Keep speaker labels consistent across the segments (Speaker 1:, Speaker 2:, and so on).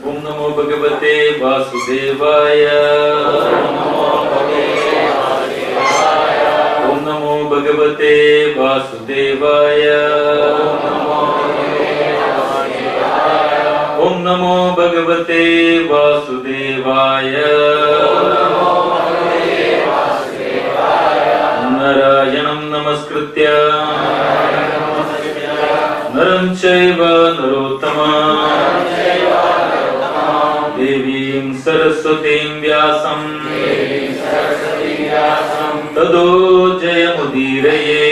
Speaker 1: Om Namo Bhagavate Vasudevaya. Om Namo Bhagavate Vasudevaya. Om Namo Bhagavate Vasudevaya. Narayanam Namaskritya Naram Chaiva Narottamam Devim Saraswatim Vyasam Tado Jayamudiraye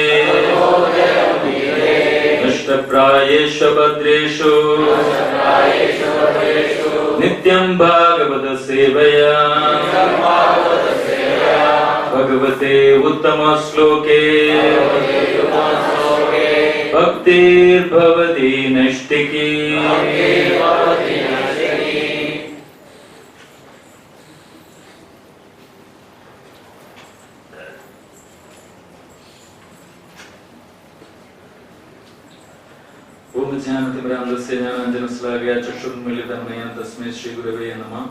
Speaker 1: Nashtaprayesha Bhadreshu Nityam Bhagavata Sevaya Bhagavate Uttama Sloke Bhaktir Bhavati Nashtiki. Om Jnanatimramdasya Jnananjanasalakaya Chakshurunmilitanmaya Tasmai Shri Gurave Namah.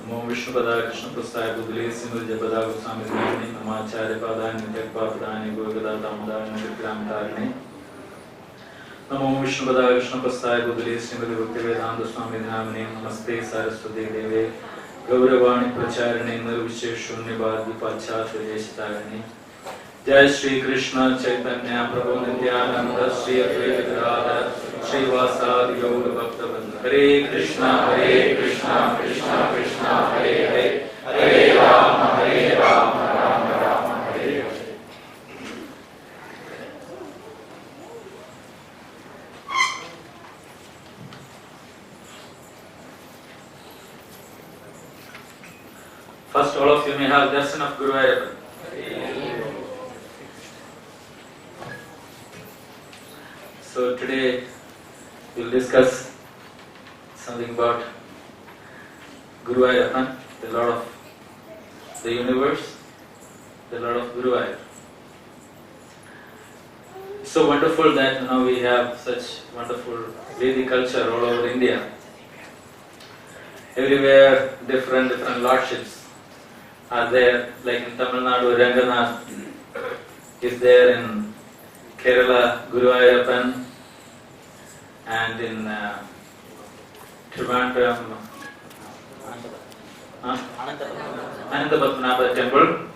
Speaker 1: Namo Vishnupadaya Krishna Prasthaya Budale Simrajapadaaya Goswami Dhamani Namacharya Padaya Nityakpapadaya Gurugada Damadaya Nityakramtarane. Namo Vishnupadaya Krishna Prasthaya Budale Simrajapadaaya Bhaktivedanta Swami Dhamani Namaste Saraswati Deve Gauravani Pracharane Nirvisheshunyabhadhi Pachatya Deshitarane. Jai Shri Krishna Caitanya Prabhu Nityananda Shri Advaita Gadadhar Shri Vasadi Gaura Bhaktavrinda. Hare Krishna Krishna Krishna Hare Hare Hare Rama Rama Rama Hare Hare. First, all of you may have darshan of Guruvayurappan. So today we will discuss something about Guruvayurappan, the Lord of the universe, the Lord of Guruvayur. It's so wonderful that now we have such wonderful Vedic culture all over India. Everywhere different lordships are there, like in Tamil Nadu, Ranganath is there, in Kerala, Guruvayurappan, and in Trivandrum, Anantapatmanabha temple,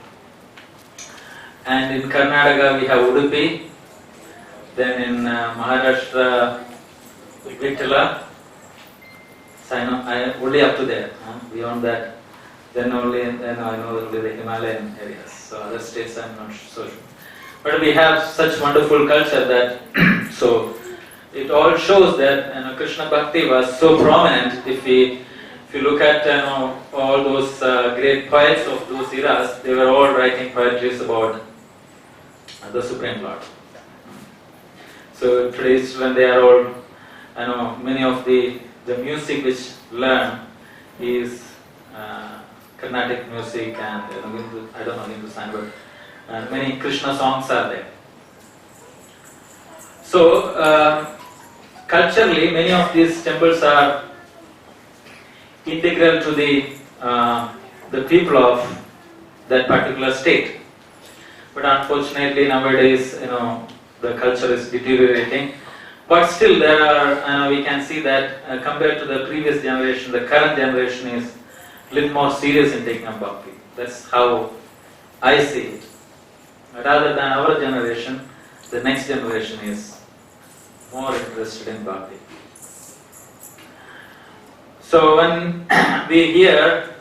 Speaker 1: and in Karnataka we have Udupi, then in Maharashtra, Vittala, so I only up to there, beyond that, then I know only the Himalayan areas, so other states I am not so sure. But we have such wonderful culture that, so it all shows that Krishna Bhakti was so prominent. If you look at all those great poets of those eras, they were all writing poetries about the Supreme Lord. So today's when they are all, many of the music which learn is Carnatic music and I don't know Hindustan, but many Krishna songs are there. So culturally, many of these temples are integral to the people of that particular state. But unfortunately, nowadays, the culture is deteriorating. But still, there are, we can see that compared to the previous generation, the current generation is a little more serious in taking up bhakti. That's how I see it. Rather than our generation, the next generation is more interested in bhakti. So when we hear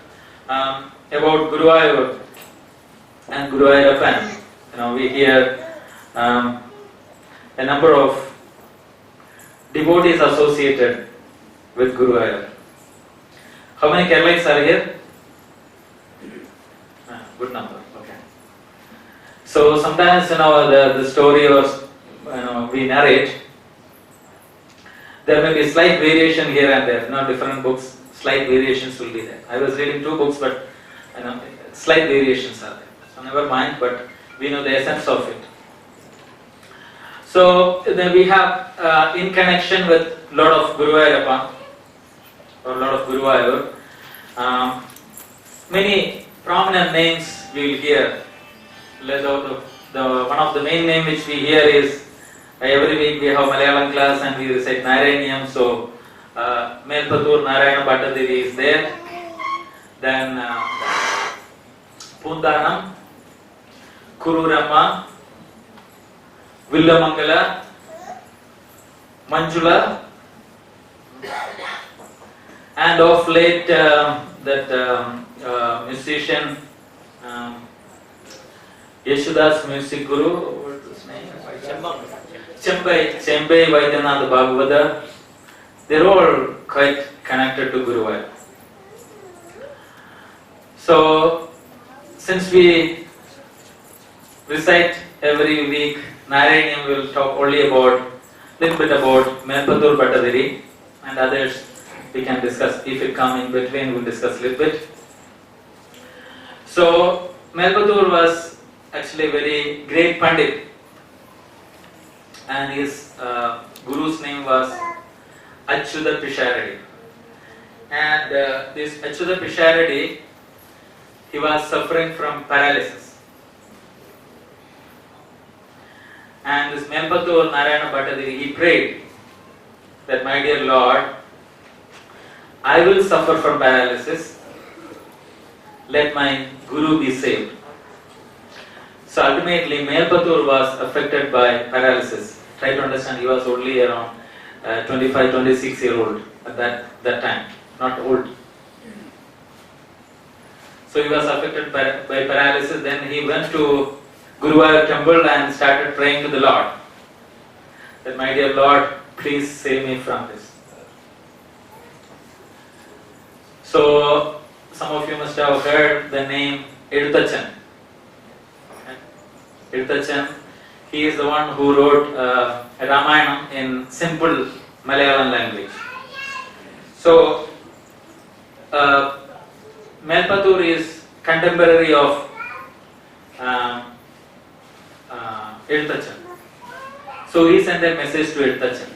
Speaker 1: about Guruvayur and Guruvayurappan, we hear a number of devotees associated with Guruvayur. How many Keralites are here? Good number. Okay. So sometimes the story was we narrate. There may be slight variation here and there. Different books, slight variations will be there. I was reading 2 books, but slight variations are there. So never mind, but we know the essence of it. So then we have in connection with Lord of Guruvayurappan, or Lord of Guruvayur. Many prominent names we will hear. One of the main names which we hear is every week we have Malayalam class and we recite Narayaniam. So Melpatur Narayana Bhattadiri is there. Then Pundanam, Kururama, Villamangala, Manjula, and of late that musician Yeshudas music guru, what's his name? Chembai Vaidyanath Bhagavata. They're all quite connected to Guruvayur. So, since we recite every week Narayaniam, we will talk only about little bit about Melpatur Bhattadiri, and others we can discuss. If it come in between, we'll discuss a little bit. So, Melpatur was actually a very great Pandit, and his guru's name was Achyuta Pisharadi. And this Achyuta Pisharadi, he was suffering from paralysis. And this Melpatur Narayana Bhattadiri, he prayed that, my dear Lord, I will suffer from paralysis, let my guru be saved. So ultimately Melpatur was affected by paralysis. Try to understand, he was only around 25, 26 year old at that time, not old. So he was affected by paralysis. Then he went to Guruvayur temple and started praying to the Lord that, my dear Lord, please save me from this. So some of you must have heard the name Edutachan. Edutachan, he is the one who wrote Ramayana in simple Malayalam language. So Melpatur is contemporary of Edutachan. So he sent a message to Edutachan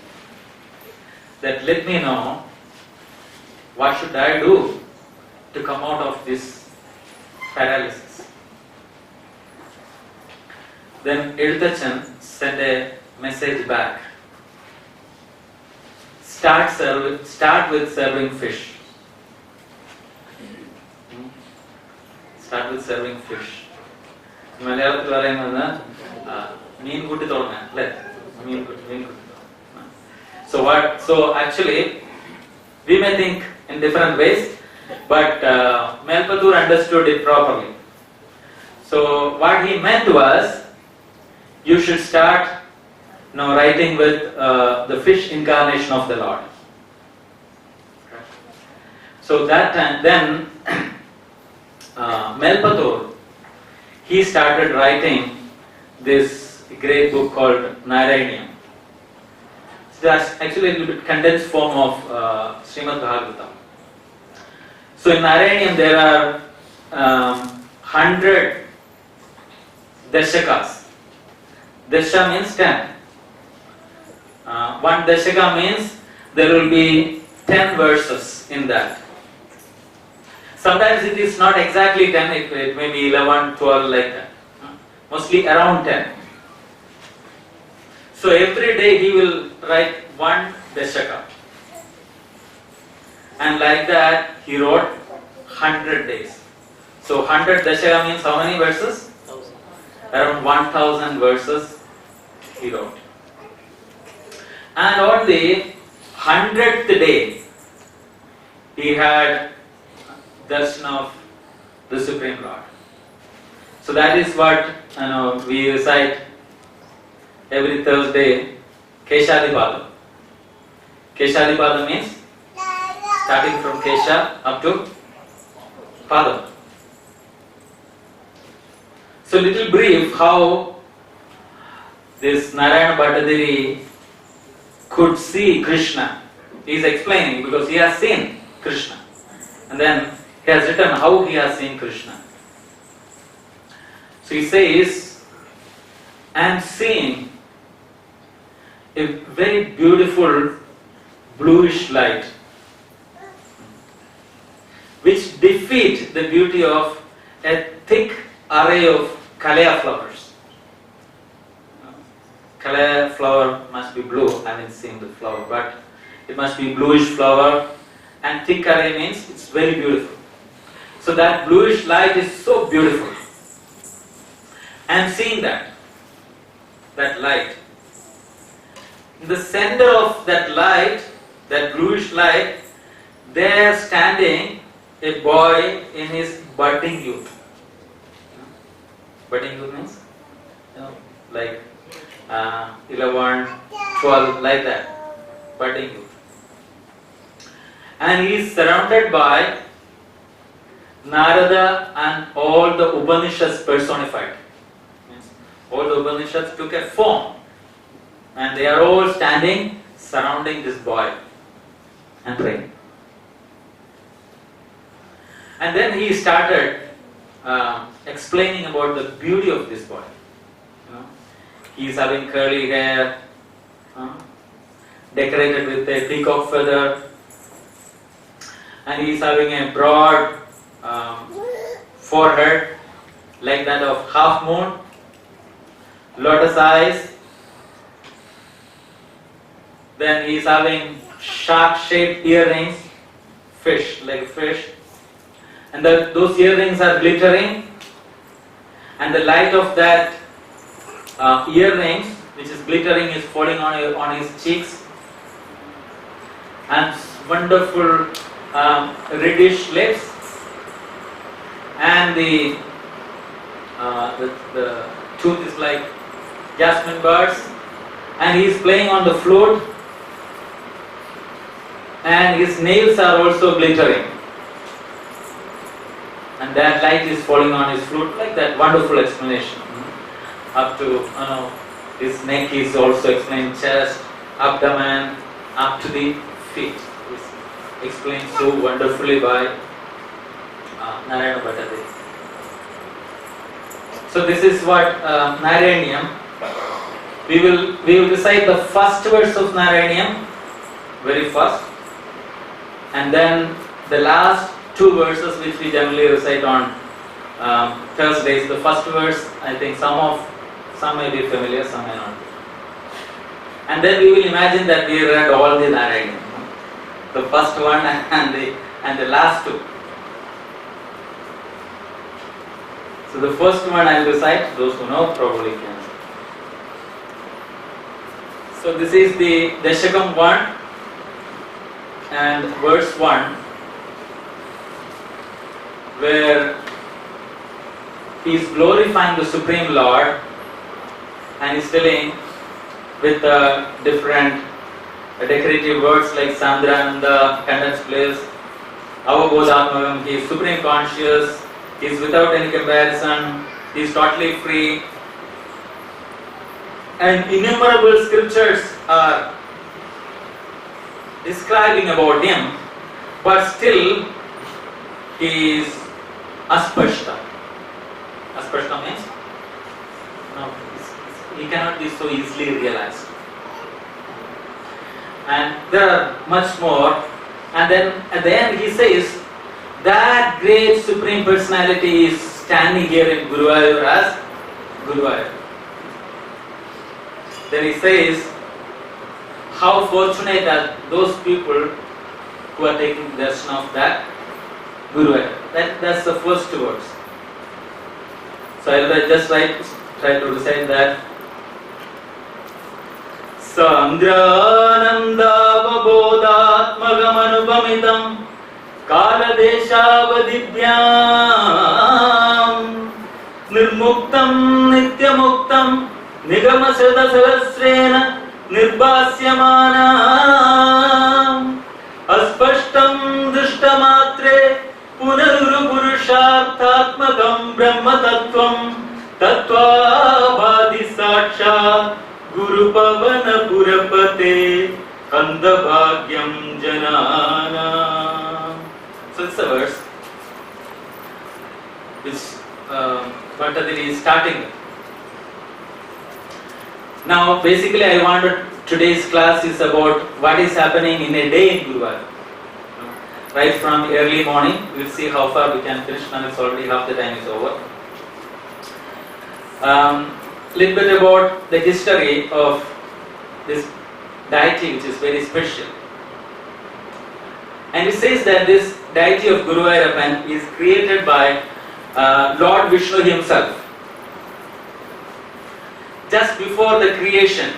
Speaker 1: that, let me know what should I do to come out of this paralysis. Then Edutachan sent a message back. Start with serving fish. Start with serving fish. Malayalam പറയുന്നത് മീൻ കൂട്ടി തുടങ്ങാൻ അല്ലേ? മീൻ കൂട്ടി. So actually we may think in different ways, but Melpatur understood it properly. So what he meant was, you should start writing with the fish incarnation of the Lord. So that time, then Melpatur, he started writing this great book called Narayaniam. So that's actually a little bit condensed form of Srimad Bhagavatam. So in Narayaniam there are 100 dashakas. Dasha means 10. One dashaka means there will be 10 verses in that. Sometimes it is not exactly 10, it may be 11, 12 like that. Mostly around 10. So every day he will write one dashaka. And like that he wrote 100 days. So 100 dashaka means how many verses? Around 1000 verses he wrote. And on the 100th day he had darshan of the Supreme Lord. So that is what we recite every Thursday, Keshadipada. Keshadipada means starting from Kesha up to Pada. So little brief how this Narayana Bhattadiri could see Krishna. He is explaining because he has seen Krishna. And then he has written how he has seen Krishna. So he says, I am seeing a very beautiful bluish light which defeat the beauty of a thick array of Kalaya flowers. Kalaya flower must be blue. I haven't seen the flower, but it must be bluish flower, and thick array means it's very beautiful. So that bluish light is so beautiful. I am seeing that light. In the center of that light, that bluish light, there standing a boy in his budding youth. Budding youth means, like 11, 12, like that. Budding youth. And he is surrounded by Narada and all the Upanishads personified. All the Upanishads took a form, and they are all standing surrounding this boy and praying. And then he started explaining about the beauty of this boy. He is having curly hair, decorated with a peacock feather, and he is having a broad forehead like that of half moon, lotus eyes. Then he is having shark-shaped earrings, like fish, and those earrings are glittering, and the light of that earrings, which is glittering, is falling on his cheeks, and wonderful reddish lips, and the tooth is like jasmine buds, and he is playing on the flute, and his nails are also glittering, and that light is falling on his flute, like that. Wonderful explanation. Up to his neck is also explained, chest, abdomen, up to the feet. It's explained so wonderfully by Narayana Bhattadev. So this is what Narayaniam. We will recite the first verse of Narayaniam, very first, and then the last two verses which we generally recite on Thursdays. The first verse, I think some may be familiar, some may not. And then we will imagine that we read all the Narayaniam, the first one and the last two. So the first one I will recite. Those who know probably can. So this is the Dashakam 1 and verse 1, where he is glorifying the Supreme Lord, and is telling with different decorative words like Sandrananda, conducts bliss, Avabodhatmakam, he is supreme conscious, he is without any comparison, he is totally free, and innumerable scriptures are describing about him, but still he is aspashta. Aspashta means he cannot be so easily realized. And there are much more. And then at the end he says that great Supreme Personality is standing here in Guruvayur as Guruvayur. Then he says, how fortunate are those people who are taking darshan of that Guruvayur. That's the first words. So I will just try to recite that. Sandranandavabodhatmagamanupamitam kaladeshavadivyam nirmuktam nityamuktam nigamasradasahasrena nirbhasyamanam aspashtam dristamatre punarurupurusharthatmakam brahmatattvam tattvabhadi sakshat Guru Pavana Purapate Kandabhagyam Janana. So it's a verse which Bhattadevi is starting with. Now basically I wanted today's class is about what is happening in a day in Guruvayur. right from early morning. We'll see how far we can finish. Now it's already half the time is over. Little bit about the history of this deity, which is very special. And it says that this deity of Guruvayurappan is created by Lord Vishnu himself. Just before the creation,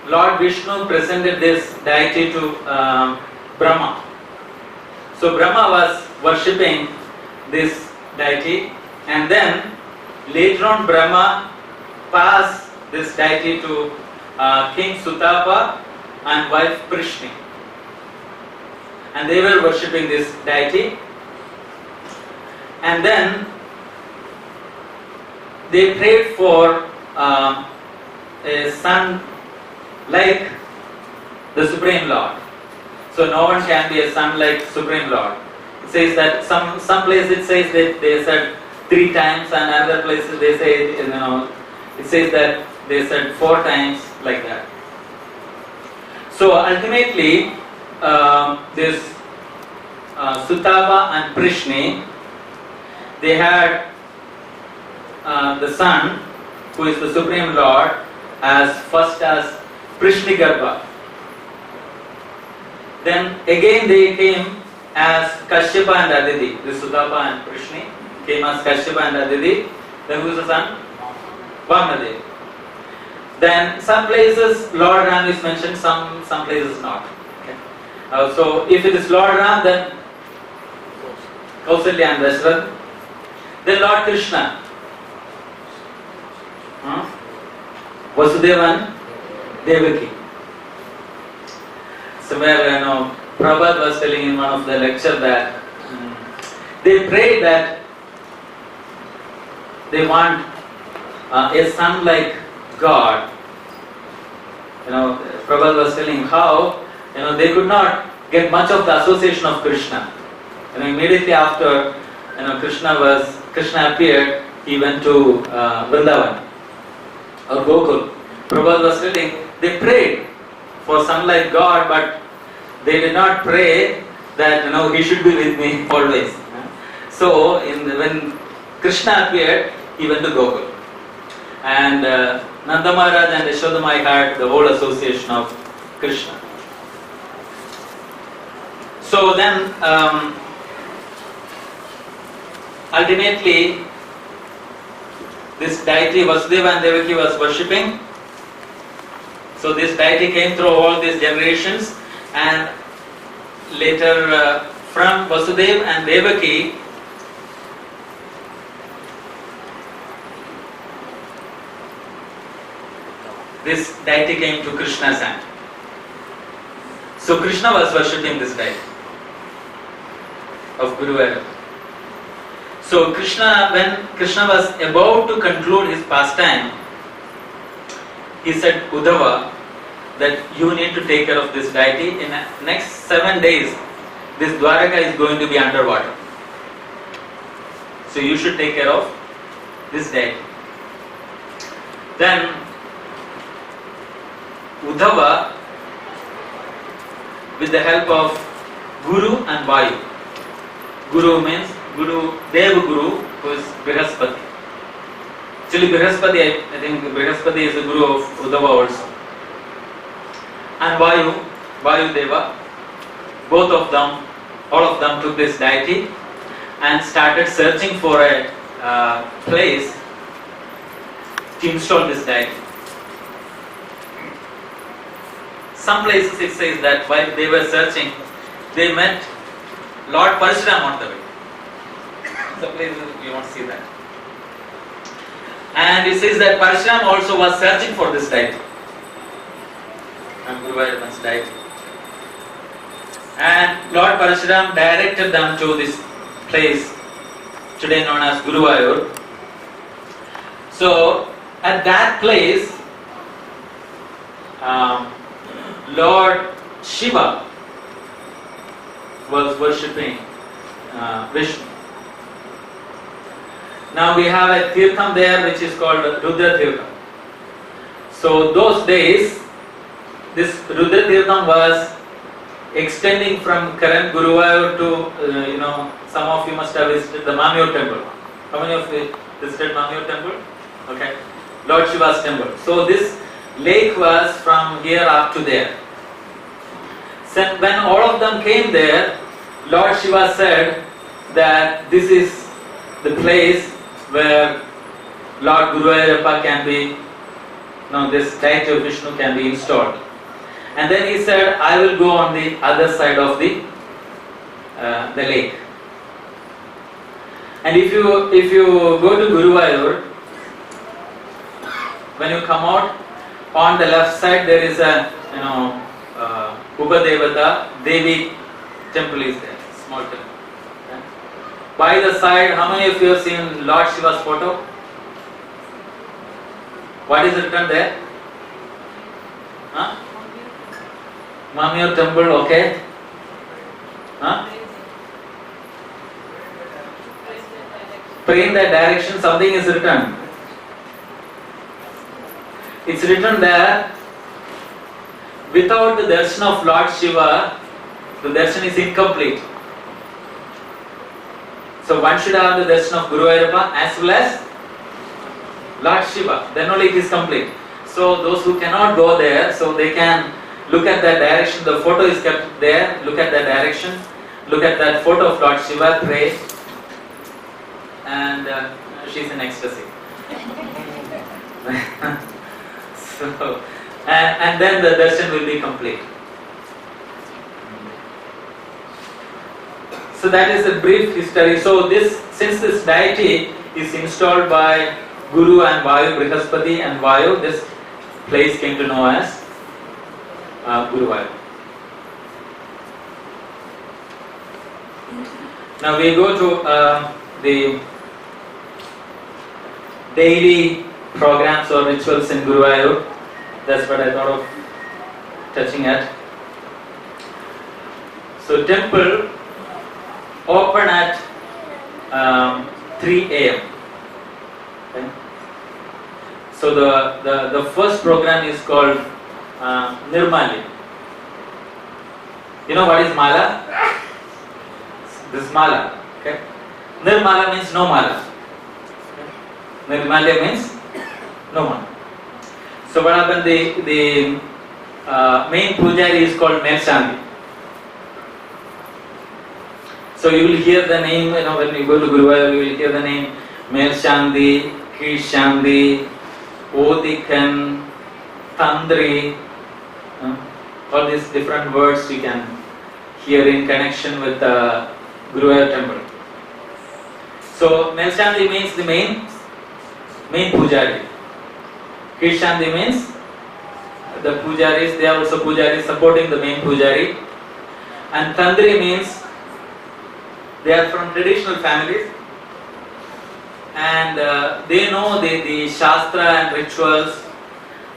Speaker 1: Lord Vishnu presented this deity to Brahma. So Brahma was worshipping this deity, and then later on Brahma passed this deity to King Sutapa and wife Prishni. And they were worshipping this deity. And then they prayed for a son like the Supreme Lord. So no one can be a son like Supreme Lord. It says that some place it says that they said 3 times, and other places they say, it says that they said 4 times, like that. So ultimately, this Sutapa and Prishni, they had the son, who is the Supreme Lord, as Prishni Garbha. Then again they came as Kashyapa and Aditi. This Sutapa and Prishni came as Kashyapa and Aditi. Then who is the son? Vamnadev. Then some places Lord Ram is mentioned, some places not. Okay. So if it is Lord Ram, then Kausalya and Dashrath. Then Lord Krishna, Vasudeva and Devaki. Somewhere, Prabhupada was telling in one of the lecture that they pray that they want a son like God. Prabhupada was telling how they could not get much of the association of Krishna. Immediately after Krishna appeared, he went to Vrindavan or Gokul. Prabhupada was telling they prayed for son like God, but they did not pray that he should be with me always. So when Krishna appeared, he went to Gokul. And Nanda Maharaj and Yashoda Mai had the whole association of Krishna. So then ultimately this deity Vasudeva and Devaki was worshipping. So this deity came through all these generations, and later from Vasudeva and Devaki, this deity came to Krishna's hand. So Krishna was worshipping this deity of Guruvayurappan. So when Krishna was about to conclude his pastime, he said Uddhava that you need to take care of this deity. In the next 7 days, this Dwaraka is going to be underwater. So you should take care of this deity. Then Uddhava, with the help of Guru and Vayu. Guru means Deva Guru, who is Brihaspati. Actually Brihaspati, I think Brihaspati is the Guru of Uddhava also. And Vayu Deva, both of them, all of them took this deity and started searching for a place to install this deity. Some places it says that while they were searching, they met Lord Parshuram on the way. Some places you won't see that. And it says that Parshuram also was searching for this deity, and Guruvayurappan's deity. And Lord Parshuram directed them to this place today known as Guruvayur. So at that place, Lord Shiva was worshipping Vishnu. Now we have a Tirtham there which is called Rudra Tirtham. So those days, this Rudra Tirtham was extending from current Guruvayur to, some of you must have visited the Mamur temple. How many of you visited Mamur temple? Okay. Lord Shiva's temple. So this lake was from here up to there. So when all of them came there, Lord Shiva said that this is the place where Lord Guruvayurappa can be, this deity of Vishnu can be installed. And then he said, I will go on the other side of the lake. And if you go to Guruvayur, when you come out, on the left side there is a Upadevata Devi temple is there, small temple. Okay. By the side, how many of you have seen Lord Shiva's photo? What is written there? Mamur temple, okay. Pray in that direction, something is written. It's written there, without the darshan of Lord Shiva, the darshan is incomplete. So one should have the darshan of Guruvayurappa as well as Lord Shiva, then only it is complete. So those who cannot go there, so they can look at that direction, the photo is kept there, look at that direction, look at that photo of Lord Shiva, pray, and she's in ecstasy. So, and then the darshan will be complete. So that is a brief history. So since this deity is installed by Guru and Vayu, Brihaspati and Vayu, this place came to know as Guruvayur. Now we go to the daily programs or rituals in Guruvayur. That's what I thought of touching at. So temple open at 3 a.m. Okay. So the first program is called Nirmali. You know what is Mala? This is Mala. Okay. Nirmala means no Mala. Okay. Nirmala means no Mala. So what happened? The main pujari is called Melshandi. So you will hear the name, when you go to Guruvayur, you will hear the name Melshandi, Kishandi, Odikan, Tandri, all these different words you can hear in connection with the Guruvayur temple. So Melshandi means the main pujari. Krishandi means the pujaris, they are also pujaris supporting the main pujari. And Tandri means they are from traditional families and they know the Shastra and rituals.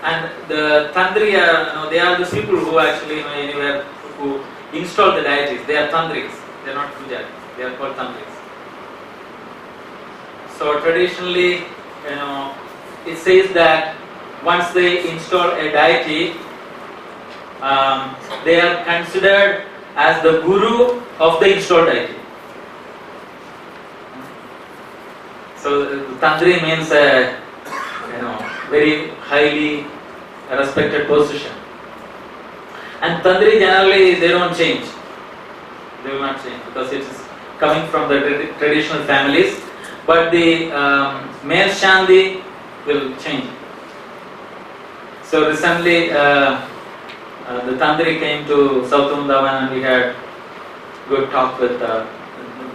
Speaker 1: And the Tandri are, they are the people who actually, anywhere, who install the deities. They are Tandris, they are not pujaris, they are called Tandris. So traditionally, it says that once they install a deity, they are considered as the guru of the installed deity. So Tandri means a very highly respected position. And Tandri generally they don't change. They will not change because it is coming from the traditional families. But the Melshandi will change. So recently the Tandri came to South Vrindavan and we had good talk with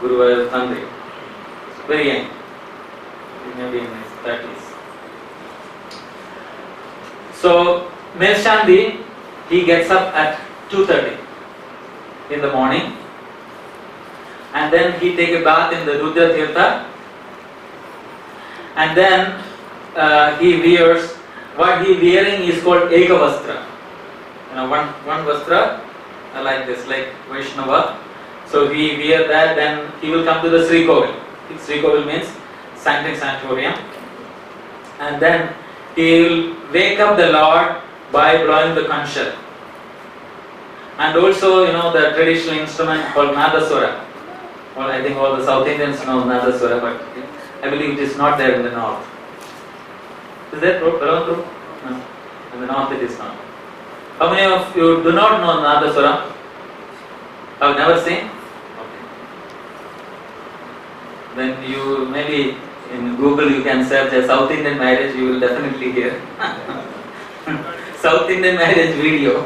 Speaker 1: Guruvayur Tandri. Very young. Maybe in his 30s. So Melshandi, he gets up at 2:30 in the morning and then he take a bath in the Rudra Tirtha and then he wears, what he wearing is called Ekavastra. One Vastra like this, like Vaishnava. So he wear that, then he will come to the Sri Kovil. Sri Kovil means sanctorium, and then he will wake up the Lord by blowing the conch shell. And also, the traditional instrument called Nadaswara. Well, I think all the South Indians know Nadaswara, but I believe it is not there in the north. Is that true? No. In the north it is not. How many of you do not know Nadaswara? Have never seen? Okay. Then you maybe in Google you can search a South Indian marriage, you will definitely hear. South Indian marriage video.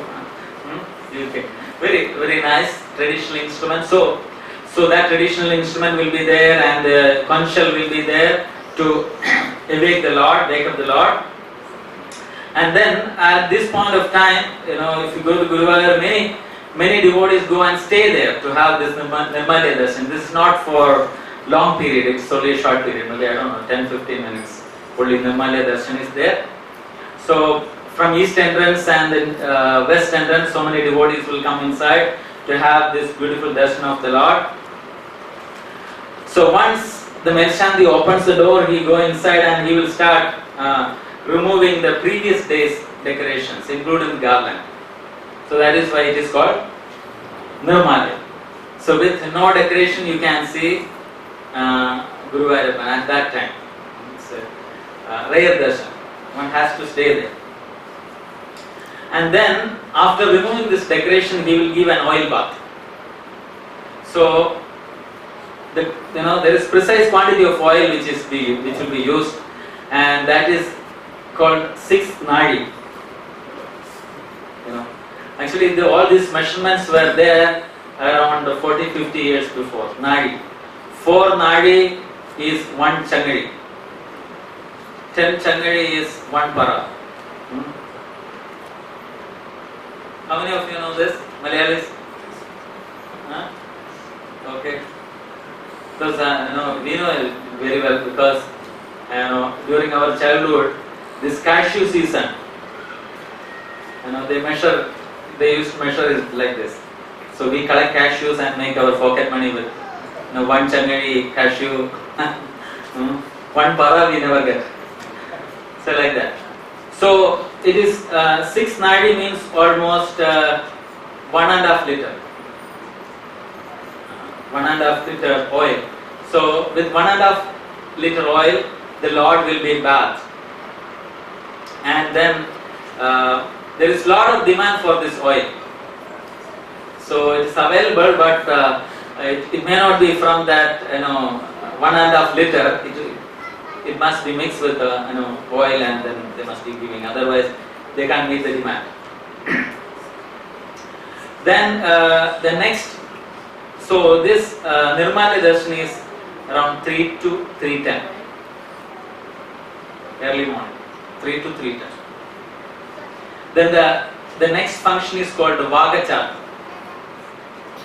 Speaker 1: Okay. Very, very nice traditional instrument. So that traditional instrument will be there, and the conch shell will be there to wake up the Lord. And then at this point of time, if you go to Guruvayur, many devotees go and stay there to have this Nirmalya darshan. This is not for long period, it's only a short period, maybe 10-15 minutes. Only Nirmalya darshan is there. So from east entrance and then west entrance, so many devotees will come inside to have this beautiful darshan of the Lord. So once the Mershandi opens the door, he go inside and he will start removing the previous day's decorations, including garland. So that is why it is called Nirmalya. So with no decoration you can see Guruvayurappan at that time. It's a rare darshan. One has to stay there. And then after removing this decoration, he will give an oil bath. So there is precise quantity of oil which will be used, and that is called 6 nadi. Actually all these measurements were there around 40-50 years before. Nadi. 4 nadi is 1 changadi. 10 changadi is 1 para. How many of you know this? Malayalis? Huh? Okay. Because we know it very well, because during our childhood, this cashew season, they used to measure it like this. So we collect cashews and make our pocket money with 1 changadi cashew, 1 para we never get. So like that. So it is 6 nadi means almost 1.5 liter. 1.5 liter oil. So with 1.5 liter oil, the Lord will be bathed. And then there is lot of demand for this oil. So it is available, but it may not be from that 1.5 liter. It must be mixed with oil, and then they must be giving. Otherwise, they can't meet the demand. Then the next. So this Nirmalya darshan is around 3 to 3:10 early morning, 3 to 3:10. Then the next function is called Vagacharta.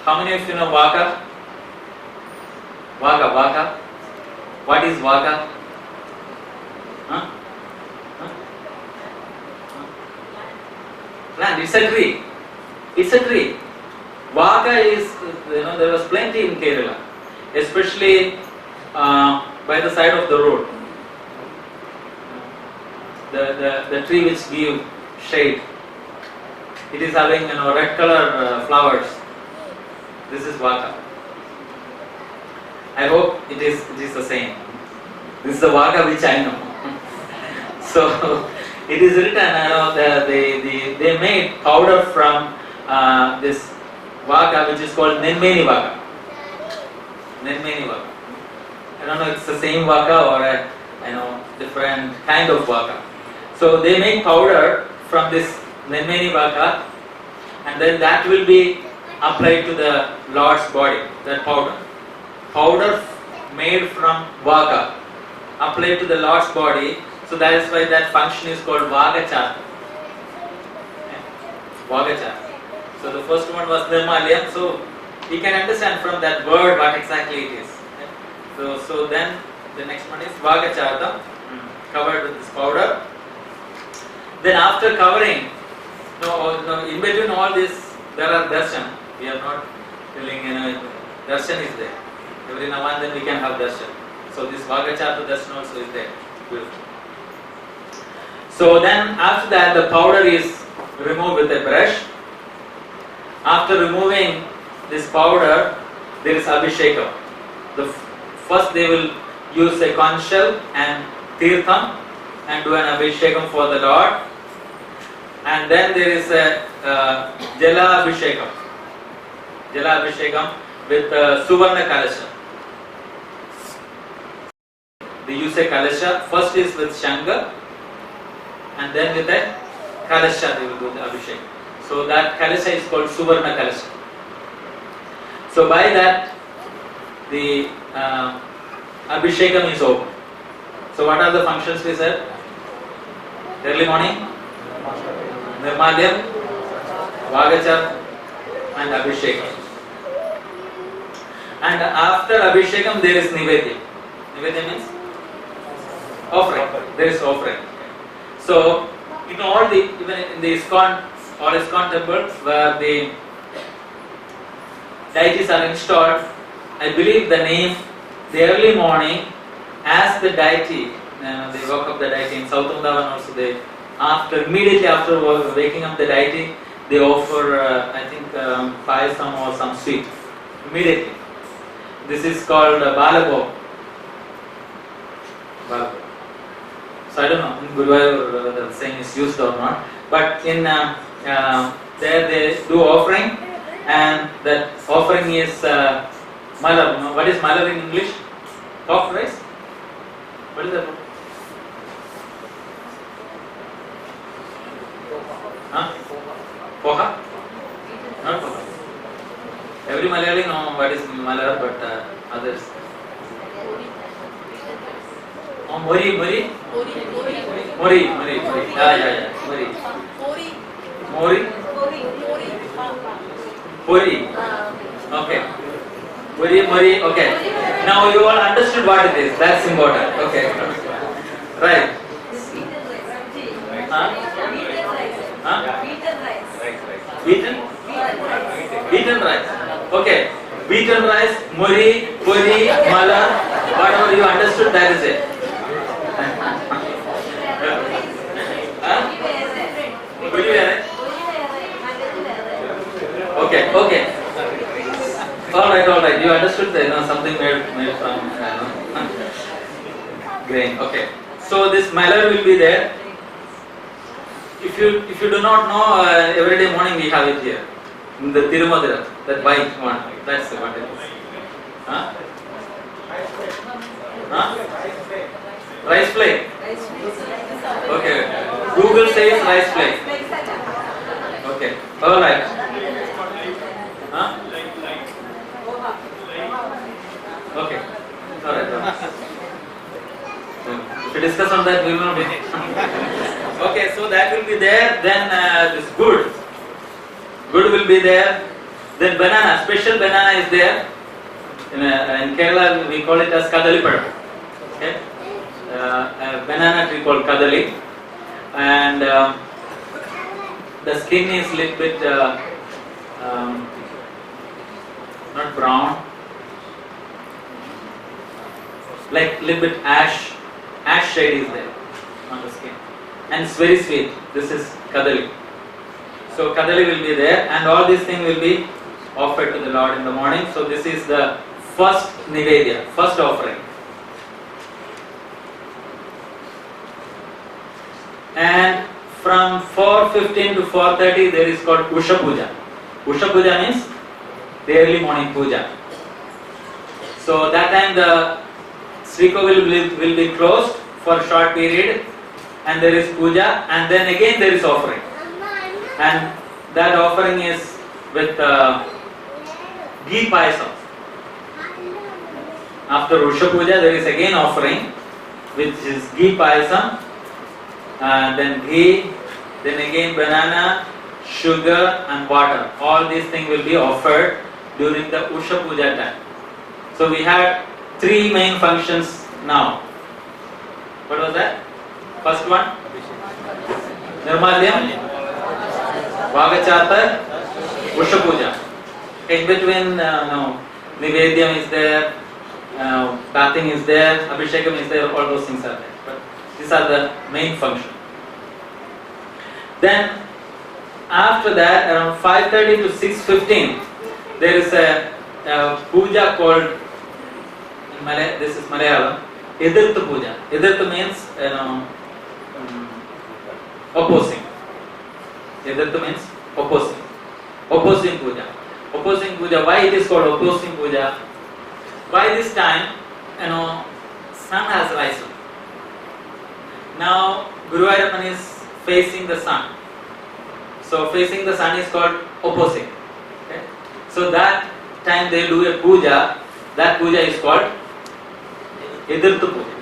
Speaker 1: How many of you know Vaga? Vaga. What is Vaga? Huh? Plant. It's a tree. It's a tree. Vaga is, there was plenty in Kerala, especially by the side of the road. The tree which gives shade. It is having red color flowers. This is Vaga. I hope it is the same. This is the Vaga which I know. So it is written, they made powder from this Vaga, which is called Nenmeni Vaga. Nenmeni Vaga. I don't know if it's the same Vaga or a different kind of Vaga. So they make powder from this Nenmeni Vaga, and then that will be applied to the Lord's body. That powder made from Vaga applied to the Lord's body. So that is why that function is called Vagacharta. Vagacharta. So the first one was Nirmalya. So you can understand from that word what exactly it is. So then the next one is Vagacharta, covered with this powder. Then after covering, in between all this there are darshan. We are not telling darshan is there. Every now and then we can have darshan. So this Vagacharta darshan also is there. Beautiful. So then after that the powder is removed with a brush, After removing this powder, there is Abhishekam. First they will use a conch shell and tirtham and do an Abhishekam for the Lord. And then there is a Jala Abhishekam. Jala Abhishekam with Suvarna Kalasha. They use a Kalasha. First is with Shanga and then with a Kalasha they will do the Abhishekam. So that Kalasha is called Suvarna Kalasha. So by that the Abhishekam is over. So what are the functions we said? Early morning, Nirmalyam, Vagachar and Abhishekam. And after Abhishekam there is Nivedya. Nivedya means offering. There is offering. So in all the, even in the all ISKCON temples where the deities are installed, I believe the name, the early morning, as the deity, they woke up the deity in South Vrindavan also, they immediately after waking up the deity, they offer I think payasam or some sweet immediately. This is called Balabho. So I don't know in Guruvayur the saying is used or not, but in there they do offering, and that offering is malar. What is malar in English? Puffed rice? What is that? Poha? Not poha. Every Malayali know what is malar, but others. Oh, mori. Yeah. Mori. Puri. Okay. Mori. Okay. Now you all understood what it is. That's important. Okay. Right. Beaten rice. Okay. Beaten rice, muri, puri, mala, whatever you understood, that is it. Okay. All right. You understood that something made from grain. Okay. So this malar will be there. If you do not know, every day morning we have it here. In the Tirumadira, that white one. That's what it is. Rice flake. Okay. Google says rice flake. Okay. All right. Okay. All right. If we discuss on that, we will not be. Okay, so that will be there. Then this good will be there. Then banana, special banana is there. In Kerala, we call it as kadalipad. Okay, a banana tree called kadali, and the skin is little bit not brown, like little bit ash shade is there on the skin, and it's very sweet. This is kadali. So kadali will be there, and all these things will be offered to the Lord in the morning. So this is the first nivedya, first offering. And from 4:15 to 4:30 there is called Usha Puja. Usha Puja means the early morning puja. So that time the Sriko will be closed for a short period, and there is puja, and then again there is offering. And that offering is with ghee payasam. After Usha Puja there is again offering, which is ghee payasam, then ghee, then again banana, sugar and water. All these things will be offered during the Usha Puja time. So we had three main functions now. What was that? First one? Nirmalyam, Vagachata, Usha Puja. In between, Nivedyam is there, bathing is there, Abhishekam is there, all those things are there. But these are the main functions. Then, after that, around 5:30 to 6:15, there is a puja called, in Malay, this is Malayalam, Edirtha Puja. Edirtha means, opposing. Edirtha means opposing. Opposing puja. Opposing puja. Why it is called opposing puja? By this time, sun has risen. Now Guruvayurappan is facing the sun. So facing the sun is called opposing. Okay? So that time they do a puja. That puja is called Edirtha Puja.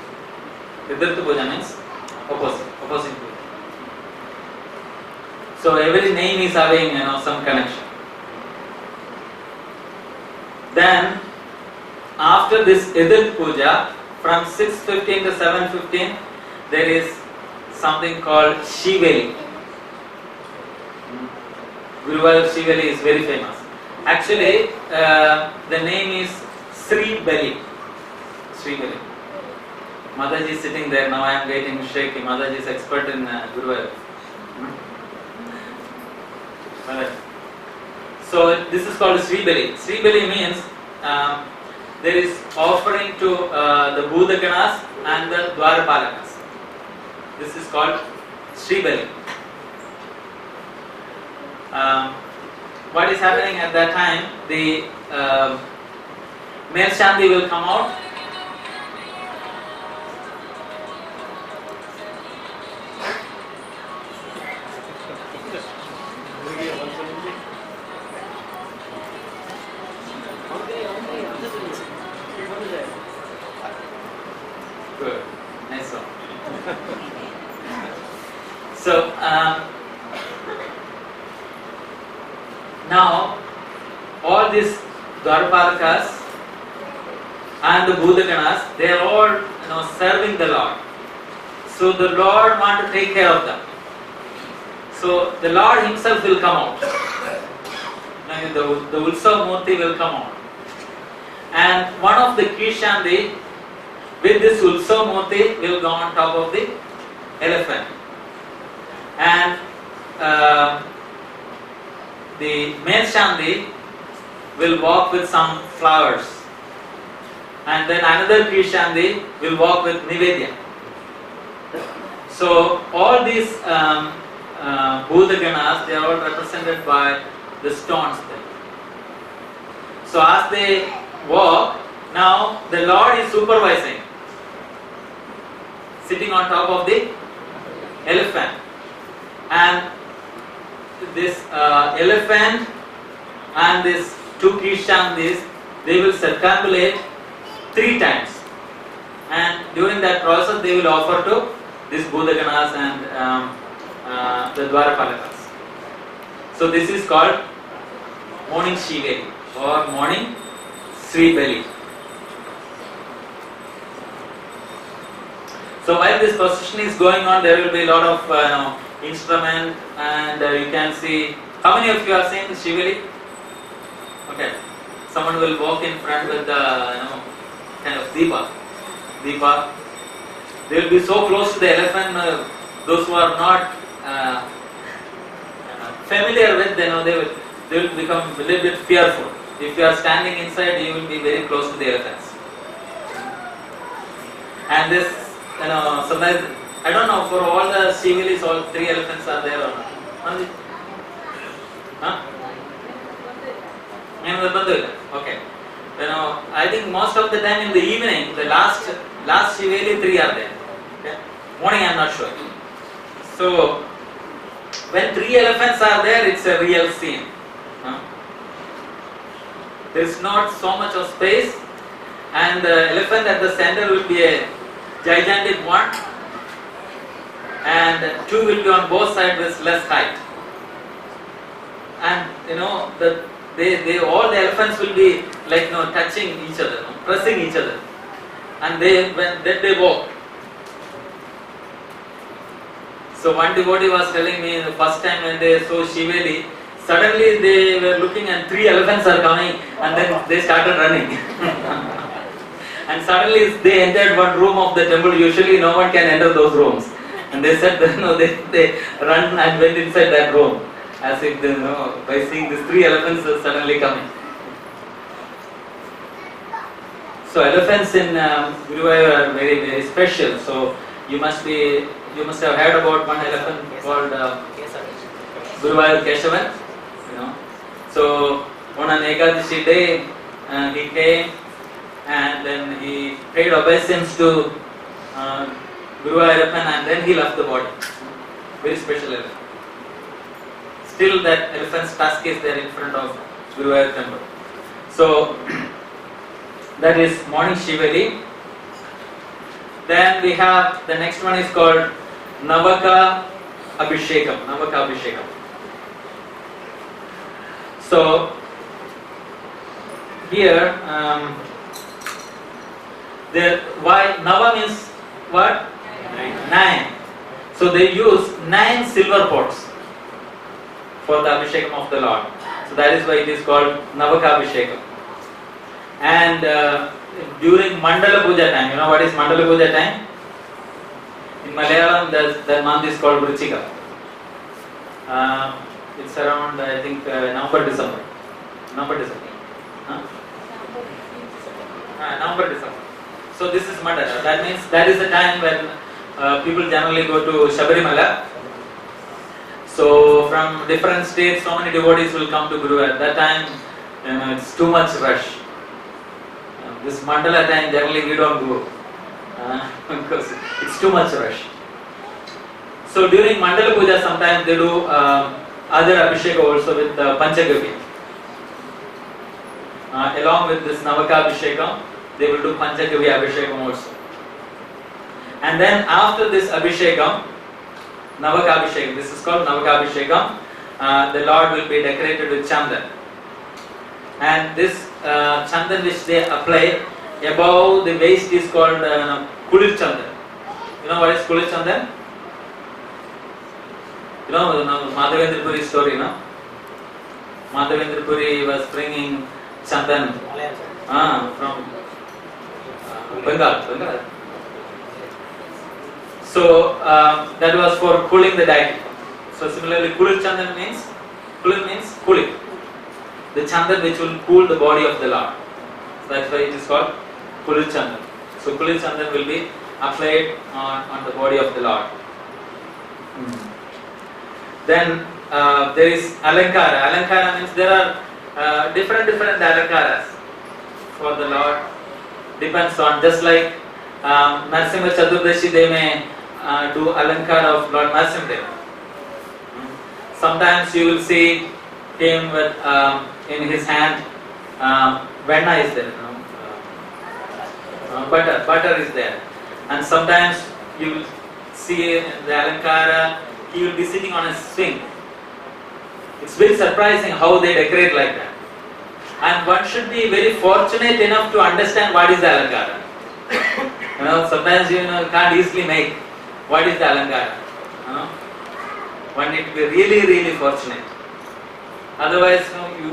Speaker 1: Edirtha Puja means opposing puja. So every name is having some connection. Then after this Edirtha Puja, from 6:15 to 7:15, there is something called Shiveli. Guruvayur Shiveli is very famous. Actually, the name is Sri Bali. Sri Bali. Mataji is sitting there. Now I am getting shaky. Mataji is expert in Guruvayur. So this is called Sri Bali. Sri Bali means there is offering to the Bhudaganas and the Dwarapalakas. This is called Sri Bali. What is happening at that time? The male Shanti will come out. Good. Nice one. So now all these Dwarapalakas and the Bhudaganas, they are all serving the Lord. So the Lord wants to take care of them. So the Lord himself will come out. The Utsav Murti will come out. And one of the Krishandi with this Utsav Murti will go on top of the elephant. And the male Shandi will walk with some flowers. And then another Krishandi will walk with Nivedya. So all these Bhudaganas, they are all represented by the stones there. So as they walk, now the Lord is supervising, sitting on top of the elephant. And this elephant and these two Krishandis, they will circumambulate 3 times. And during that process, they will offer to these Bhudaganas and the Dwarapalakas. So this is called morning Shiveli or morning Sri Bali. So while this procession is going on, there will be a lot of instrument, and you can see. How many of you have seen the Shiveli? Okay, someone will walk in front with the kind of Deepa. They will be so close to the elephant. Those who are not familiar with, they will become a little bit fearful. If you are standing inside, you will be very close to the elephants. And this, sometimes, I don't know, for all the Shivelis, all 3 elephants are there or not? Okay. I think most of the time in the evening, the last Shiveli, 3 are there. Okay? Morning, I am not sure. So, when 3 elephants are there, it's a real scene. There is not so much of space, and the elephant at the center will be a gigantic one, and 2 will be on both sides with less height. And all the elephants will be like touching each other, pressing each other, and when they walk. So one devotee was telling me the first time when they saw Shiveli, suddenly they were looking and 3 elephants are coming, and then they started running. And suddenly they entered one room of the temple. Usually no one can enter those rooms. And they said, they run and went inside that room. as if by seeing these 3 elephants are suddenly coming. So elephants in Guruvayur are very, very special. So you must have heard about one elephant called Guruvayurappan. So on an Ekadashi day, he came and then he paid obeisance to Guruvayurappan and then he left the body. Very special elephant. Still that elephant's tusk is there in front of Guruvayur temple. So that is morning Shivali. Then we have the next one is called Navaka Abhishekam. Navaka Abhishekam. So here, why Nava means what? 9. So they use 9 silver pots for the Abhishekam of the Lord. So that is why it is called Navaka Abhishekam. And during Mandala Puja time, you know what is Mandala Puja time? In Malayalam, the month is called Vrichika. It's around, I think, November, December. Huh? November, December. So this is Mandala. That means that is the time when people generally go to Shabarimala. So from different states, so many devotees will come to Guru. At that time, it's too much rush. This Mandala time, generally we don't go because it's too much rush. So during Mandala Puja, sometimes they do other Abhisheka also with Panchagavi. Along with this Navaka Abhishekam, they will do Panchagavi Abhishekam also. And then after this Abhishekam, Navaka Abhishekam, this is called Navaka Abhishekam, the Lord will be decorated with Chandan. And this Chandan which they apply above the waist is called Kulir Chandan. You know what is Kulir Chandan? You know Madhavendra Puri story, no? Madhavendra Puri was bringing Chandan from Bengal. So that was for cooling the deity. So similarly, Kulir Chandan means cooling. The Chandan which will cool the body of the Lord. So that's why it is called Kulir Chandan. So Kulir Chandan will be applied on the body of the Lord. Then there is Alankara. Alankara means there are different Alankaras for the Lord. Depends on, just like Narasimha Chaturdashi, they may do Alankara of Lord Narasimha. Sometimes you will see him with in his hand Venna is there, butter is there, and sometimes you will see the Alankara, he will be sitting on a swing. It's very surprising how they decorate like that, and one should be very fortunate enough to understand what is the Alankara. Sometimes you can't easily make what is the Alankara. One need to be really, really fortunate. Otherwise, you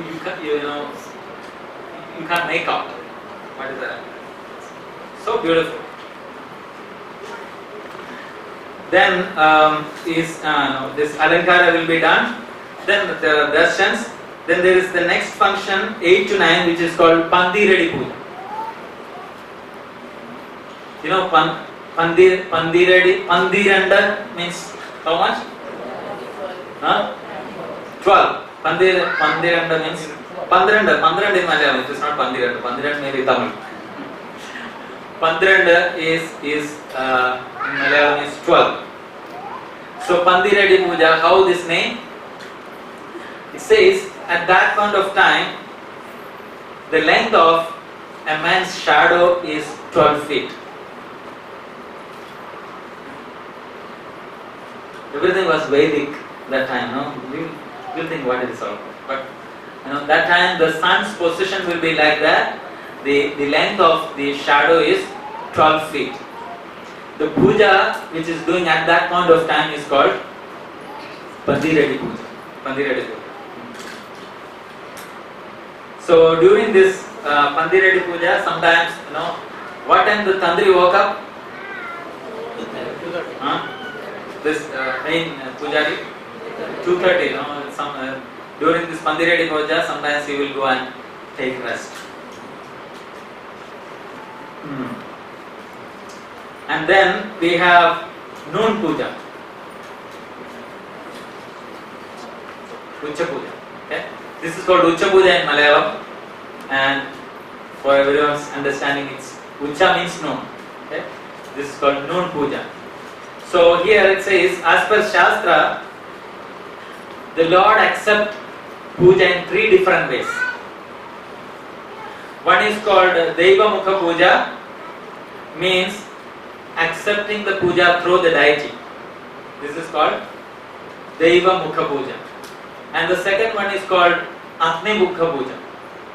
Speaker 1: can't make out what is that. So beautiful. Then this Alankara will be done. Then there are darshans. Then there is the next function 8 to 9, which is called Pandiradi Puja. You know Pandiranda means how much? 12. Pandiranda means Pandiranda in Malayalam. It is not Pandiranda. Pandiranda may be Tamil. Pandiranda is in Malayalam is 12. So Pandiradi Puja, how this name? It says at that point of time, the length of a man's shadow is 12 feet. Everything was Vedic that time, no? We'll think what it is all about. But that time the sun's position will be like that. The length of the shadow is 12 feet. The puja which is doing at that point of time is called Pandiradi Puja. So during this Pandiradi Puja, sometimes what time the Tandri woke up? This main Pujari 2:30. During this Pandiredi Puja, sometimes he will go and take rest. And then we have noon puja, Ucha puja. Okay? This is called Ucha puja in Malayalam, and for everyone's understanding, it's Ucha means noon. Okay? This is called noon puja. So here it says, as per Shastra, the Lord accepts puja in 3 different ways. One is called Deva Mukha puja, means accepting the puja through the deity. This is called Deva Mukha puja. And the second one is called Agni Mukha puja.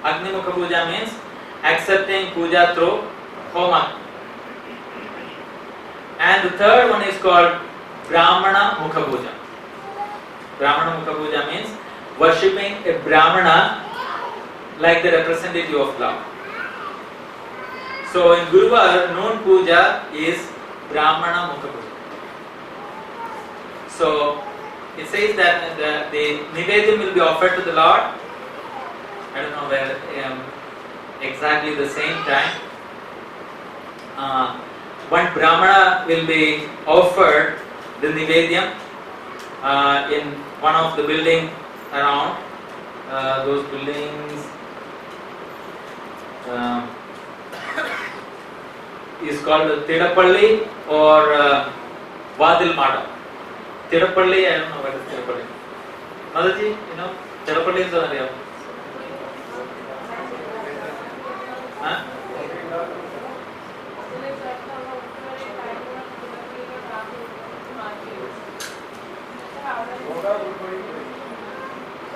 Speaker 1: Agni Mukha puja means accepting puja through Homa. And the third one is called Brahmana Mukha puja. Brahmana Mukha puja means worshipping a Brahmana like the representative of Lord. So in Guruvar, noon puja is Brahmana Mukha puja. So it says that the Nivedam will be offered to the Lord. I don't know where exactly the same time. One Brahmana will be offered the Nivedam in one of the buildings around. Those buildings is called Tidapalli or Vadil Mada. Tidapalli, I don't know what is Tidapalli. Madaji, you know, Tidapalli is the area. Huh?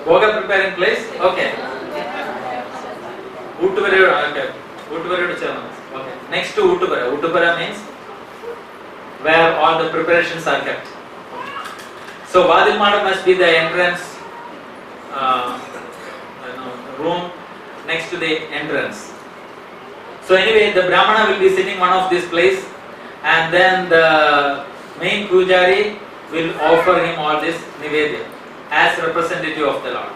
Speaker 1: Boga preparing place? Okay. Uttuvara, okay. Uttuvara to Channel. Okay. Next to Uttuvara. Uttuvara means where all the preparations are kept. So Vadil Mada must be the entrance room next to the entrance. So anyway, the Brahmana will be sitting one of this place, and then the main Pujari will offer him all this Nivedya as representative of the Lord.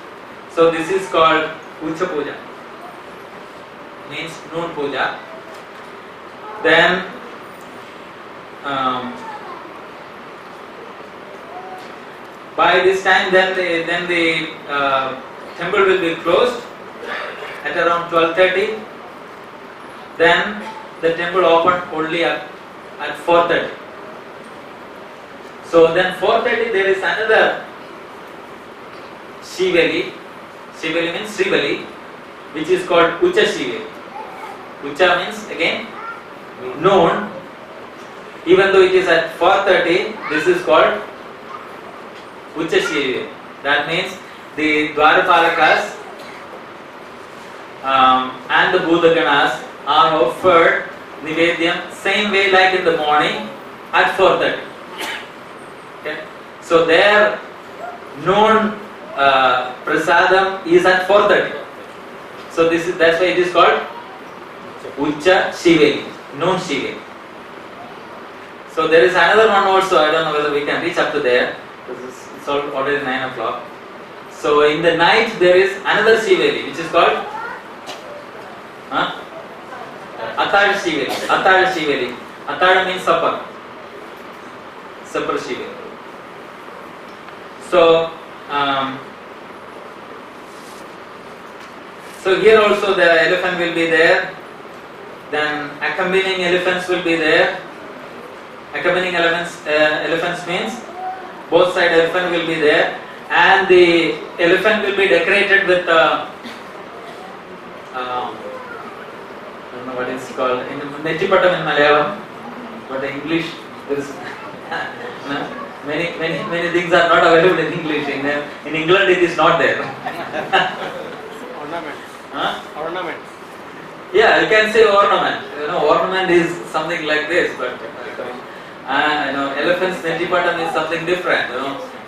Speaker 1: So this is called Ucha Puja, means noon puja. Then by this time, then the temple will be closed at around 12:30. Then the temple opened only at 4:30. So then 4:30 there is another Shivali. Shivali means Srivali, which is called Ucha Shivali. Ucha means again noon. Even though it is at 4:30, this is called Ucha Shivali. That means the Dwarapalakas and the Budaganas are offered Nivedyam same way like in the morning at 4:30. Okay? So their noon prasadam is at 4:30. So that's why it is called Ucha Shiveli, noon Shiveli. So there is another one also. I don't know whether we can reach up to there because it's already 9 o'clock. So in the night there is another Shiveli which is called Atada Shiveli. Atada Shiveli. Atada means supper. Supper Shiveli. So here also the elephant will be there. Then accompanying elephants will be there. Accompanying elephants means both side elephant will be there, and the elephant will be decorated with I don't know what it's called in Nettipatam in Malayalam, but in English there is many things are not available in English. In England it is not there.
Speaker 2: Ornament. Ornament.
Speaker 1: Yeah, you can say ornament. Ornament is something like this, but elephant's Nettipatam is something different.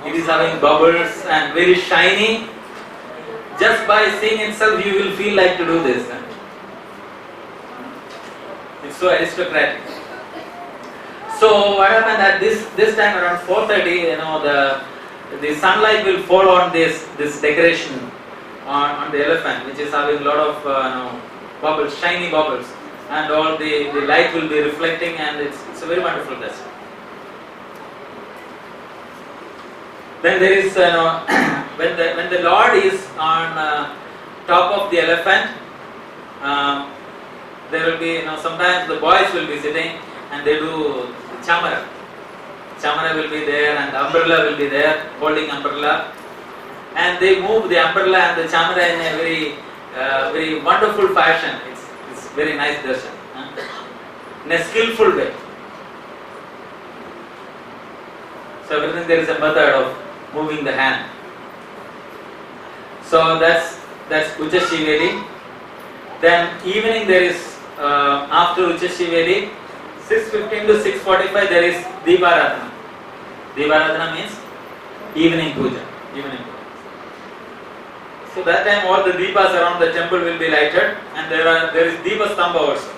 Speaker 1: It is having bubbles and very shiny. Just by seeing itself, you will feel like to do this. It's so aristocratic. So what happened at this time around 4:30, the sunlight will fall on this decoration on the elephant, which is having a lot of bubbles, shiny bubbles, and all the light will be reflecting, and it's a very wonderful darshan. Then there is when the Lord is on top of the elephant, there will be sometimes the boys will be sitting and they do chamara. Chamara will be there and the umbrella will be there, holding umbrella, and they move the umbrella and the chamara in a very wonderful fashion. It's very nice darshan, in a skillful way. So everything there is a method of moving the hand. So that's Uchashivedi. Then evening there is after Uchashivedi, 6:15 to 6:45 there is Deeparadhana. Deeparadhana means evening puja. So that time all the deepas around the temple will be lighted, and there is Deepa Stamba also.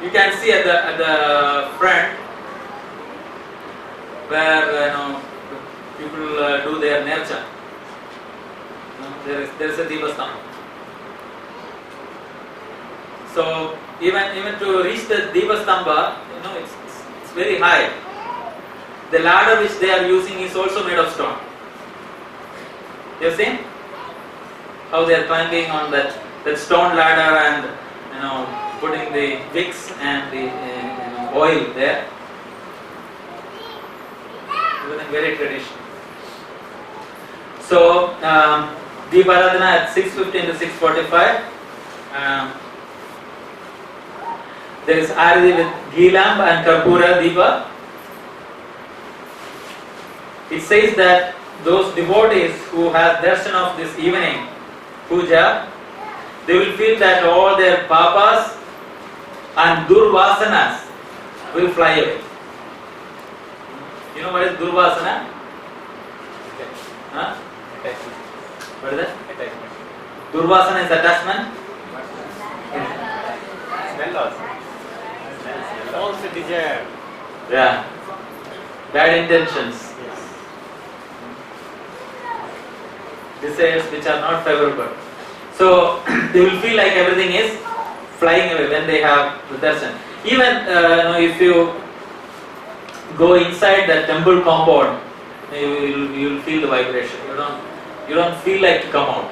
Speaker 1: You can see at the front where people do their nircha. There is a Deepa Stamba. So even to reach the Deepa Stamba, it's very high. The ladder which they are using is also made of stone. You have seen how they are climbing on that stone ladder and putting the wicks and the oil there. Everything very traditional. So Deeparadhana at 6:15 to 6:45. There is Arati with ghee lamp and Karpura Deepa. It says that those devotees who have darshan of this evening puja, they will feel that all their papas and durvasanas will fly away. You know what is durvasana? Huh? What is that? Attachment. Durvasana is attachment.
Speaker 2: Smell also. Also desire.
Speaker 1: Yeah. Bad intentions. Desires which are not favorable. So they will feel like everything is flying away when they have the darshan. Even if you go inside the temple compound, you will feel the vibration. You don't feel like to come out.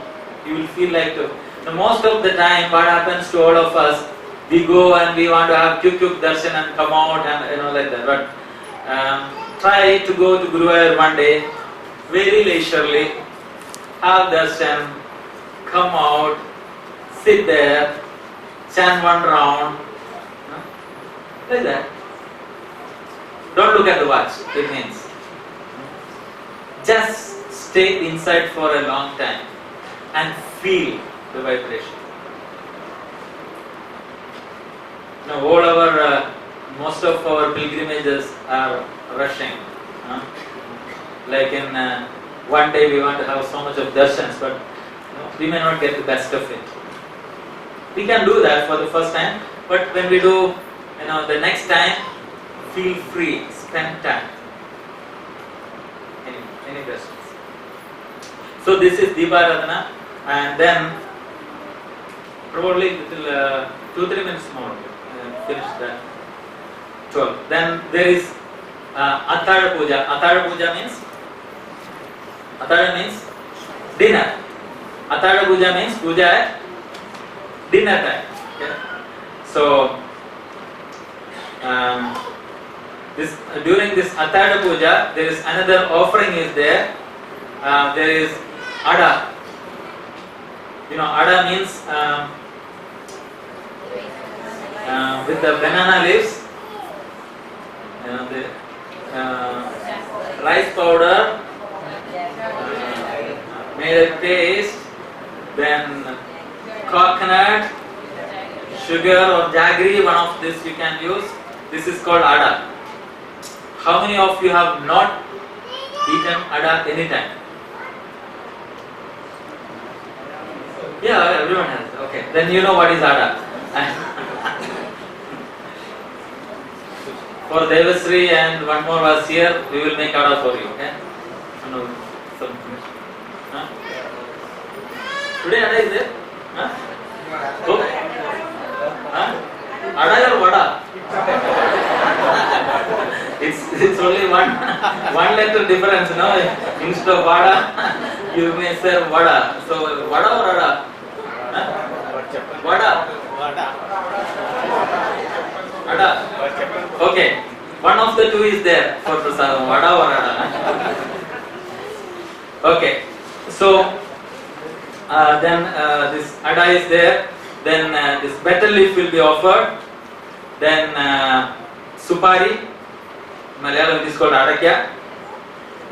Speaker 1: You will feel like to. Most of the time, what happens to all of us? We go and we want to have quick darshan and come out and like that. But try to go to Guruvayur one day, very leisurely. Have darshan, come out, sit there, chant one round, like that. Don't look at the watch, it means. Just stay inside for a long time and feel the vibration. Now, most of our pilgrimages are rushing. Like in one day we want to have so much of darshans, but we may not get the best of it. We can do that for the first time, but when we do, the next time, feel free, spend time. Any darshans. So this is Deeparadhana, and then probably 2-3 minutes more, finish that. 12. Then there is Atthada Puja. Atthada Puja means dinner. Atthada Puja means puja at dinner time. Okay? So during this Atthada Puja, there is another offering is there. There is Ada. Ada means with the banana leaves, the rice powder, made a paste, then coconut, sugar or jaggery, one of this you can use. This is called Ada. How many of you have not eaten Ada any time? Yeah, everyone has. Okay, then you know what is Ada. For Devasri and one more was here, we will make Ada for you. Okay. No, something. Huh? Today Ada is there? Huh? Oh. Huh? Ada or Vada? It's only one letter difference, no? Instead of Vada, you may say Vada. So Vada or Ada? Huh? Vada. Ada. Okay. One of the two is there for prasadam. Vada or Ada? Okay. So then this Ada is there. Then this betel leaf will be offered. Then supari, Malayalam it is called arakya,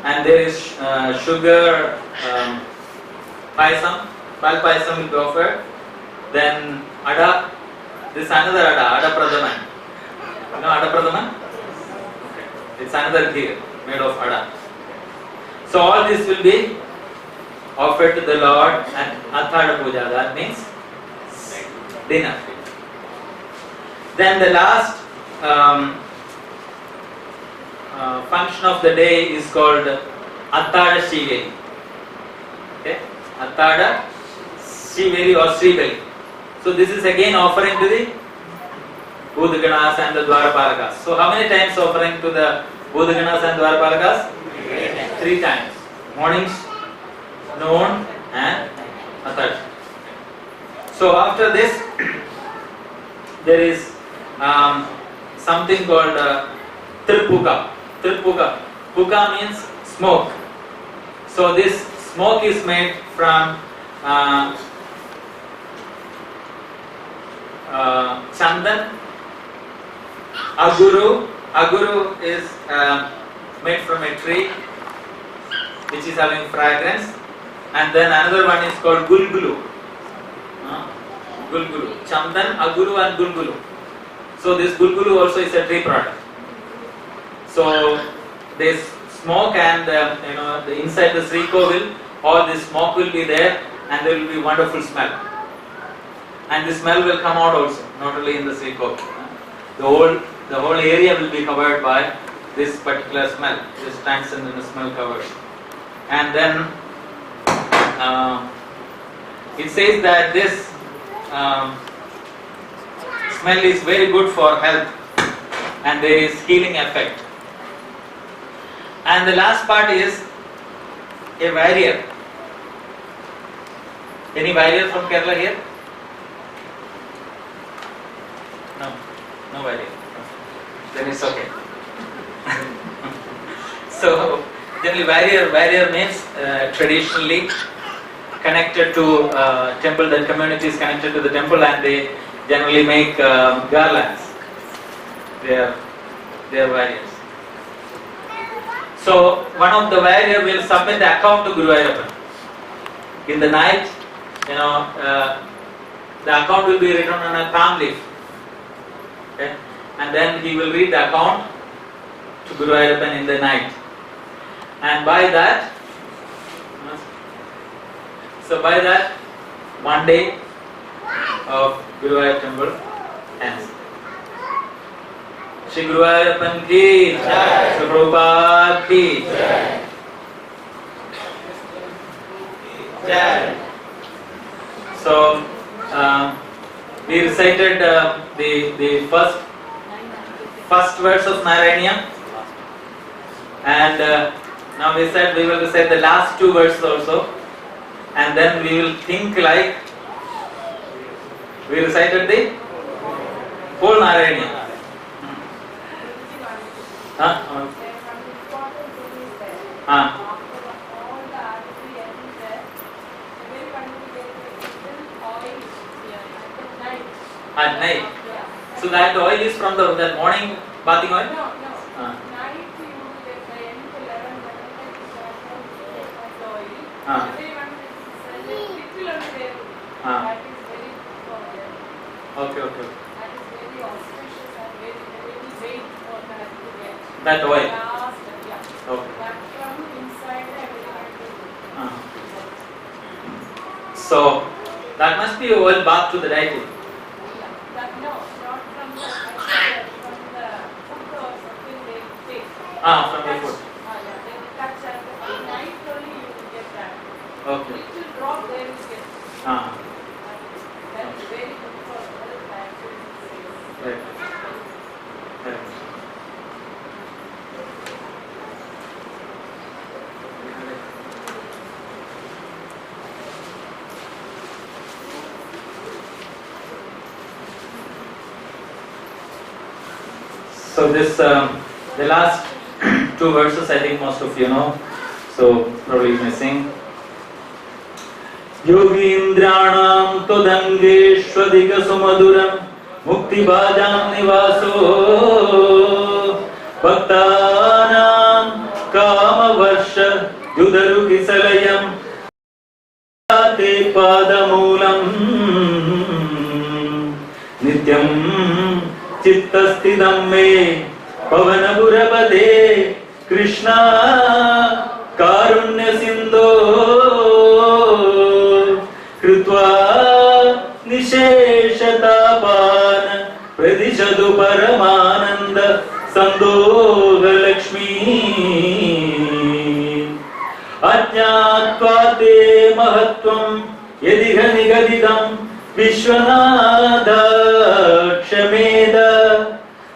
Speaker 1: and there is sugar payasam, pal payasam will be offered. Then ada, this another ada pradhaman. You know ada pradhaman? Okay. It's another kheer made of ada. So all this will be offered to the Lord at Athada Puja. That means dinner. Then the last function of the day is called Athada Shiveli. Okay, Athada Shiveli or Sriveli. So this is again offering to the Bhudaganas and the Dwarapalakas. So how many times offering to the Bhudaganas and Dwarapalakas? 3 times. Mornings, noon and Athada. So after this there is something called Tripuka. Tripuka. Puka means smoke. So this smoke is made from chandan, aguru. Aguru is made from a tree which is having fragrance, and then another one is called gulgulu. Gulgulu. Chandan, aguru and gulgulu. So this gulgulu also is a tree product. So this smoke and the inside the Sri Kovil, all this smoke will be there, and there will be wonderful smell. And the smell will come out also, not only in the Sri Kovil. The whole area will be covered by this particular smell. This transcendent smell covers. And then it says that this smell is very good for health, and there is healing effect. And the last part is a warrior. Any warrior from Kerala here? No warrior. Then it's okay. So generally warrior means traditionally connected to temple. That community is connected to the temple, and they generally make garlands. They are warriors. So one of the warrior will submit the account to Guruvayurappan. In the night, the account will be written on a palm leaf. Okay? And then he will read the account to Guruvayurappan in the night. And by that, one day of Guruvayur temple ends. Shri Guruvayurappan ki jai, Shri Prabhupada ki jai. So we recited the first verse of Narayana, and now we said we will recite the last 2 verses also, and then we will think like we recited the whole Narayana. At night. So that oil is from that morning bathing oil?
Speaker 3: No. Night you get 10 to 11 oil. Everyone is little on there. That is very important.
Speaker 1: Okay.
Speaker 3: That is very auspicious and very great for that to get.
Speaker 1: That oil?
Speaker 3: Last, yeah.
Speaker 1: Okay.
Speaker 3: That from inside everyone will.
Speaker 1: So that must be oil bath to the deity.
Speaker 3: Not from the food or something they take.
Speaker 1: From the food.
Speaker 3: They touch at night.
Speaker 1: Okay.
Speaker 3: It will drop there and get.
Speaker 1: Ah.
Speaker 3: That's very good for other plants.
Speaker 1: Right. Right. So this, the last two verses, I think most of you know. So probably you may sing. Yogindranam todangeshwadika sumaduram mukti bhajam nivaso bhaktanam kama varsha yudarukisalayam te padamulam nityam चित्तस्थितं मे पवनपुरपते कृष्णा कारुण्य सिन्धो कृत्वा निशेषतापान प्रदिशतु परमानन्द सन्दोहलक्ष्मी अज्ञात्वा ते महत्त्वं यदिह निगदितं विश्वनाथ क्षमेद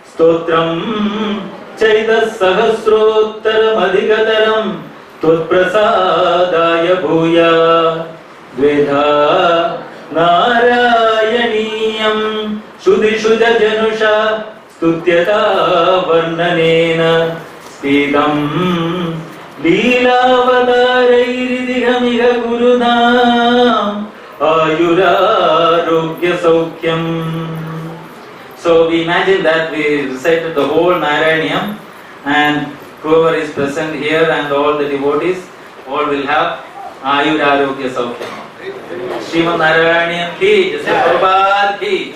Speaker 1: स्तोत्रं चैतः सहस्रोत्तरमधिकतरं त्वत्प्रसादाय भूया द्वेधा Narayaneeyam श्रुतिषु जनुषा स्तुत्यता वर्णनेन स्फीतं लीलावतारैरिदिहमिह गुरुनाम् Ayurarogya Saukyam. So we imagine that we recited the whole Narayaniam, and whoever is present here and all the devotees, all will have Ayurarogya Saukyam. Srimad Narayaniam ki, Jai Prabhupada ki.